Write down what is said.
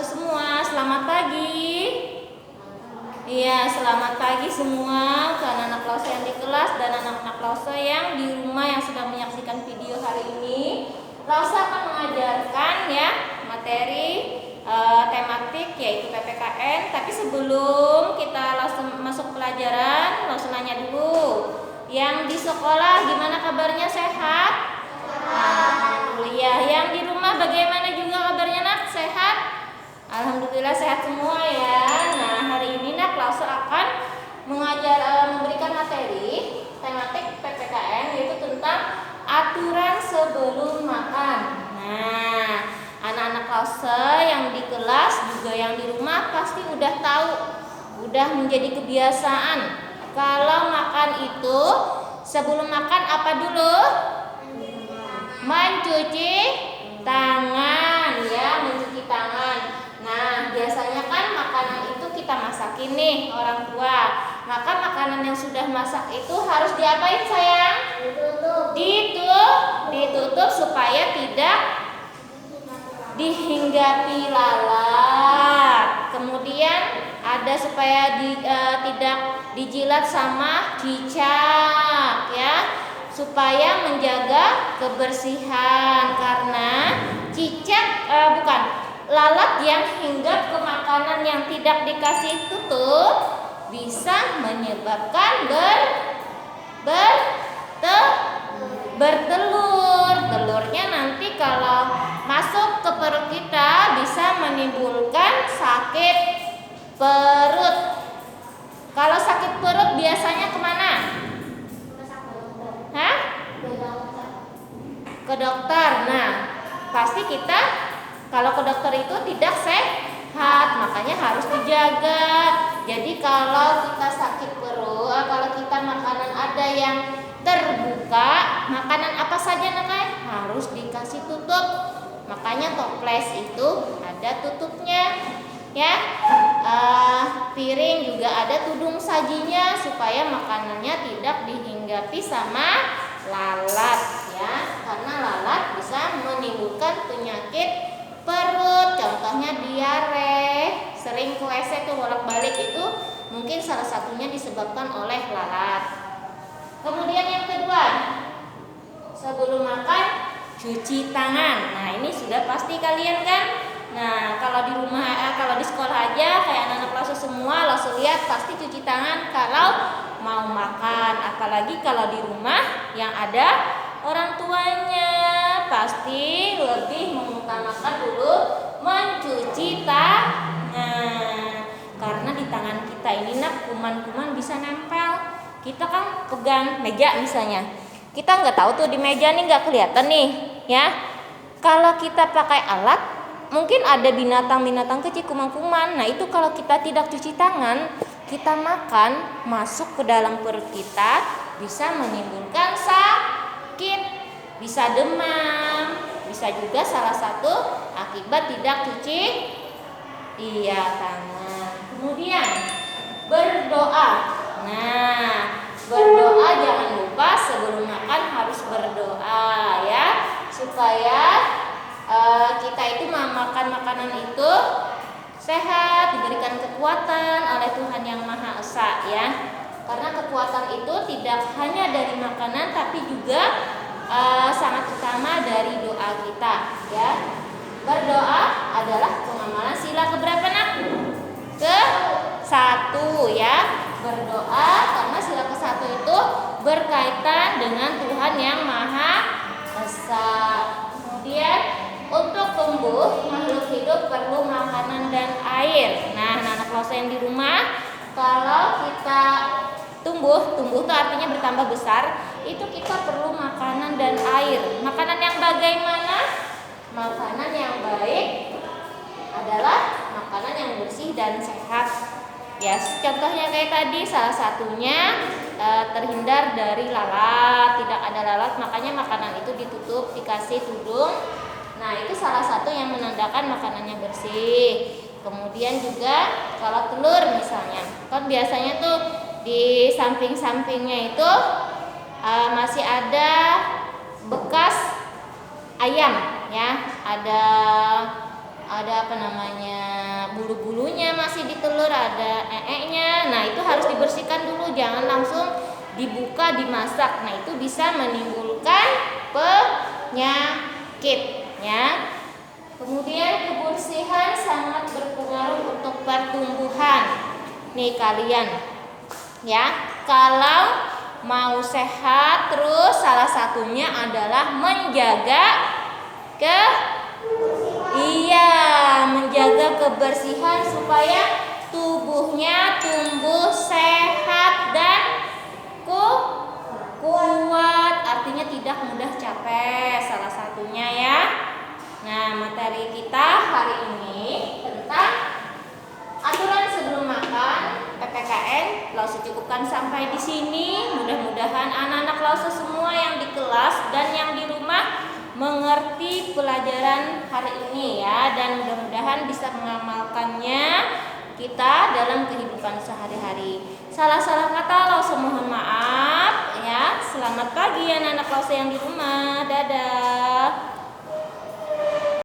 semua, selamat pagi. Iya, selamat pagi semua ke anak-anak Lause yang di kelas dan anak-anak Lause yang di rumah yang sedang menyaksikan video hari ini. Lause akan mengajarkan ya materi tematik yaitu PPKN. Tapi sebelum kita langsung masuk pelajaran, Lause nanya dulu. Yang di sekolah gimana kabarnya, sehat? Alhamdulillah. Yang di rumah bagaimana juga kabarnya, nak? Sehat? Alhamdulillah sehat semua ya. Nah, hari ini nak Lause akan memberikan materi tematik PPKN yaitu tentang aturan sebelum makan. Nah, anak-anak Lause yang di kelas juga yang di rumah pasti udah tahu, udah menjadi kebiasaan. Kalau makan itu sebelum makan apa dulu? Mencuci tangan ya, mencuci tangan. Nah, biasanya kan makanan itu kita masakin nih orang tua. Maka makanan yang sudah masak itu harus diapain sayang? Ditutup supaya tidak dihinggapi lalat. Kemudian ada supaya tidak dijilat sama cicak ya, supaya menjaga kebersihan karena lalat yang hinggap ke makanan yang tidak dikasih tutup bisa menyebabkan bertelur. Telurnya nanti kalau masuk ke perut kita bisa menimbulkan sakit perut. Kalau sakit perut biasanya kemana? Hah? Ke dokter. Nah, pasti kita kalau ke dokter itu tidak sehat, makanya harus dijaga. Jadi kalau kita sakit perut, kalau kita makanan ada yang terbuka, makanan apa saja namanya harus dikasih tutup. Makanya toples itu ada tutupnya, ya. Piring juga ada tudung sajinya supaya makanannya tidak dihinggapi sama lalat, ya. Karena lalat bisa menimbulkan penyakit perut, contohnya diare, sering ke WC tuh bolak-balik, itu mungkin salah satunya disebabkan oleh lalat. Kemudian yang kedua, sebelum makan cuci tangan. Nah, ini sudah pasti kalian kan? Nah, kalau di rumah, kalau di sekolah aja kayak anak-anak Lause semua, Lause lihat pasti cuci tangan kalau mau makan. Apalagi kalau di rumah yang ada orang tuanya, pasti lebih mengutamakan dulu mencuci tangan. Karena di tangan kita ini nak kuman-kuman bisa nempel. Kita kan pegang meja misalnya, kita nggak tahu tuh di meja nih nggak kelihatan nih, ya. Kalau kita pakai alat, mungkin ada binatang-binatang kecil, kuman-kuman. Nah, itu kalau kita tidak cuci tangan, kita makan masuk ke dalam perut kita bisa menimbulkan sakit, bisa demam, bisa juga salah satu akibat tidak cuci tangan. Kemudian berdoa. Nah, berdoa jangan lupa sebelum makan harus berdoa ya, supaya kita itu makan makanan itu sehat, diberikan kekuatan oleh Tuhan Yang Maha Esa ya. Karena kekuatan itu tidak hanya dari makanan tapi juga sangat utama dari doa kita ya. Berdoa adalah pengamalan sila keberapa nak? Ke-1 ya. Berdoa karena sila ke-1 itu berkaitan dengan Tuhan Yang Maha Esa. Kemudian untuk tumbuh makhluk hidup perlu makanan dan air. Nah, anak-anak Lause yang di rumah, kalau kita tumbuh itu artinya bertambah besar, itu kita perlu makanan dan air. Makanan yang bagaimana? Makanan yang baik adalah makanan yang bersih dan sehat. Ya, contohnya kayak tadi, salah satunya terhindar dari lalat, tidak ada lalat, makanya makanan itu ditutup, dikasih tudung. Nah, itu salah satu yang menandakan makanannya bersih. Kemudian juga kalau telur misalnya, kan biasanya tuh di samping-sampingnya itu masih ada bekas ayam ya, ada ada bulu-bulunya masih di telur, ada ee-nya. Nah, itu harus dibersihkan dulu, jangan langsung dibuka dimasak. Nah, itu bisa menimbulkan penyakit ya. Kemudian kebersihan sangat berpengaruh untuk pertumbuhan. Nih kalian ya, kalau mau sehat terus salah satunya adalah menjaga menjaga kebersihan supaya tubuhnya tumbuh sehat dan kuat, artinya tidak mudah capek, salah satunya ya. Nah, materi kita hari ini tentang aturan sebelum makan PPKN Lause cukupkan sampai di sini. Mudah-mudahan anak-anak Lause semua yang di kelas dan yang di rumah mengerti pelajaran hari ini ya, dan mudah-mudahan bisa mengamalkannya kita dalam kehidupan sehari-hari. Salah-salah kata Lause mohon maaf ya. Selamat pagi anak-anak Lause yang di rumah. Dadah.